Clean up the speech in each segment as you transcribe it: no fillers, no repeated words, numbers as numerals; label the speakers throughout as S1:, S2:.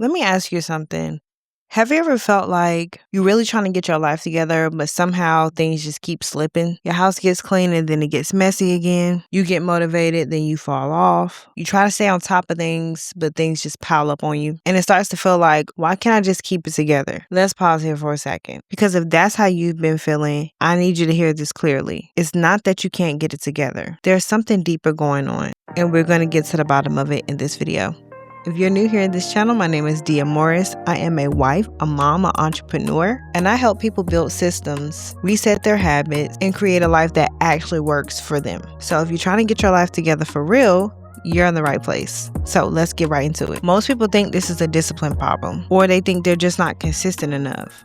S1: Let me ask you something. Have you ever felt like you're really trying to get your life together, but somehow things just keep slipping? Your house gets clean and then it gets messy again. You get motivated, then you fall off. You try to stay on top of things, but things just pile up on you. And it starts to feel like, why can't I just keep it together? Let's pause here for a second. Because if that's how you've been feeling, I need you to hear this clearly. It's not that you can't get it together. There's something deeper going on, and we're going to get to the bottom of it in this video. If you're new here in this channel, my name is Dia Morris. I am a wife, a mom, an entrepreneur, and I help people build systems, reset their habits, and create a life that actually works for them. So if you're trying to get your life together for real, you're in the right place. So let's get right into it. Most people think this is a discipline problem, or they think they're just not consistent enough.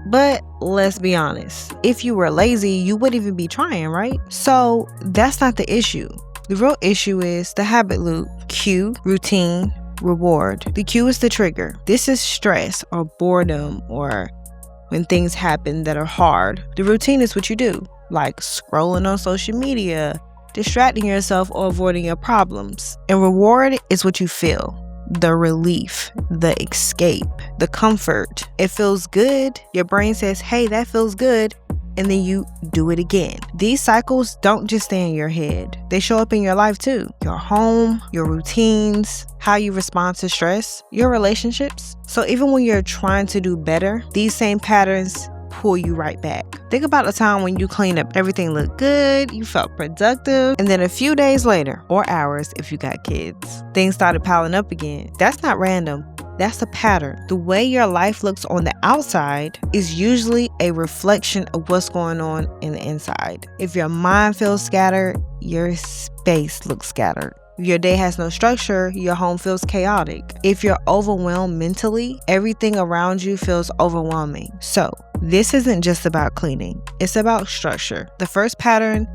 S1: But let's be honest, if you were lazy, you wouldn't even be trying, right? So that's not the issue. The real issue is the habit loop: cue, routine, reward. The cue is the trigger. This is stress or boredom, or when things happen that are hard. The routine is what you do, like scrolling on social media, distracting yourself, or avoiding your problems. And reward is what you feel. The relief, the escape, the comfort. It feels good. Your brain says, hey, that feels good. And then you do it again. These cycles don't just stay in your head. They show up in your life too. Your home, your routines, how you respond to stress, your relationships. So even when you're trying to do better, these same patterns pull you right back. Think about a time when you cleaned up, everything looked good, you felt productive, and then a few days later, or hours if you got kids, things started piling up again. That's not random. That's a pattern. The way your life looks on the outside is usually a reflection of what's going on in the inside. If your mind feels scattered, your space looks scattered. If your day has no structure, your home feels chaotic. If you're overwhelmed mentally, everything around you feels overwhelming. So this isn't just about cleaning. It's about structure. The first pattern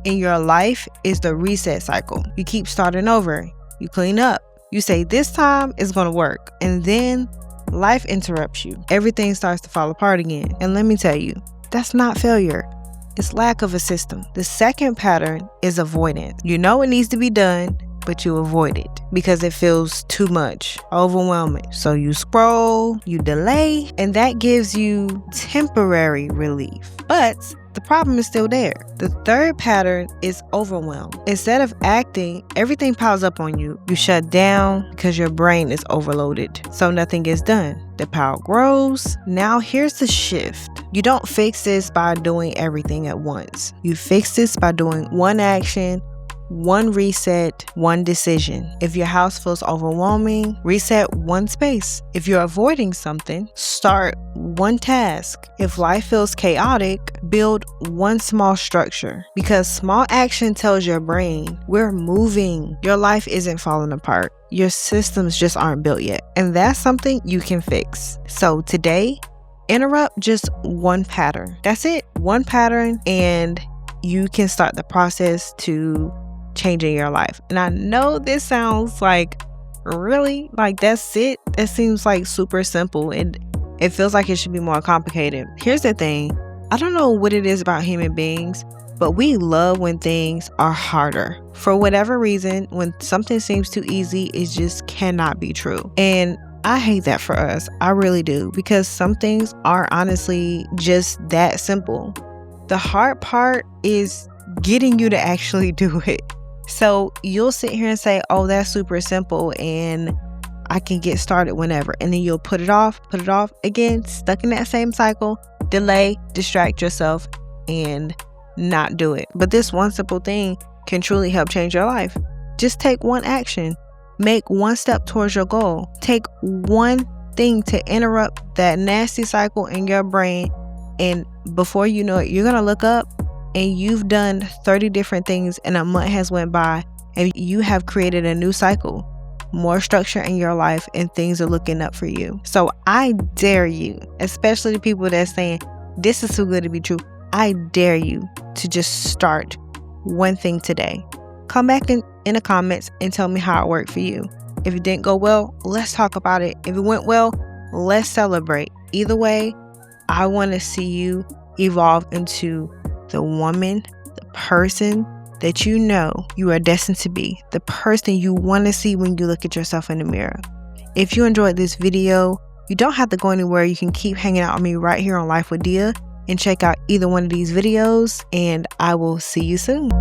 S1: in your life is the reset cycle. You keep starting over. You clean up. You say, this time is going to work. And then life interrupts you. Everything starts to fall apart again. And let me tell you, that's not failure. It's lack of a system. The second pattern is avoidance. You know it needs to be done, but you avoid it because it feels too much, overwhelming. So you scroll, you delay, and that gives you temporary relief. But the problem is still there. The third pattern is overwhelm. Instead of acting, everything piles up on you. You shut down because your brain is overloaded, so nothing gets done. The pile grows. Now here's the shift. You don't fix this by doing everything at once. You fix this by doing one action, one reset, one decision. If your house feels overwhelming, reset one space. If you're avoiding something, start one task. If life feels chaotic, build one small structure. Because small action tells your brain, we're moving. Your life isn't falling apart. Your systems just aren't built yet. And that's something you can fix. So today, interrupt just one pattern. That's it. One pattern, and you can start the process to changing your life. And I know this sounds like, really? Like that's it? That seems like super simple, and it feels like it should be more complicated. Here's the thing. I don't know what it is about human beings, but we love when things are harder. For whatever reason, when something seems too easy, it just cannot be true. And I hate that for us. I really do, because some things are honestly just that simple. The hard part is getting you to actually do it. So you'll sit here and say, oh, that's super simple and I can get started whenever. And then you'll put it off again, stuck in that same cycle, delay, distract yourself, and not do it. But this one simple thing can truly help change your life. Just take one action. Make one step towards your goal. Take one thing to interrupt that nasty cycle in your brain. And before you know it, you're going to look up and you've done 30 different things and a month has went by and you have created a new cycle, more structure in your life, and things are looking up for you. So I dare you, especially the people that's saying, this is too good to be true. I dare you to just start one thing today. Come back in the comments and tell me how it worked for you. If it didn't go well, let's talk about it. If it went well, let's celebrate. Either way, I want to see you evolve into the woman, the person that you know you are destined to be, the person you want to see when you look at yourself in the mirror. If you enjoyed this video, you don't have to go anywhere. You can keep hanging out with me right here on Life with Dia and check out either one of these videos, and I will see you soon.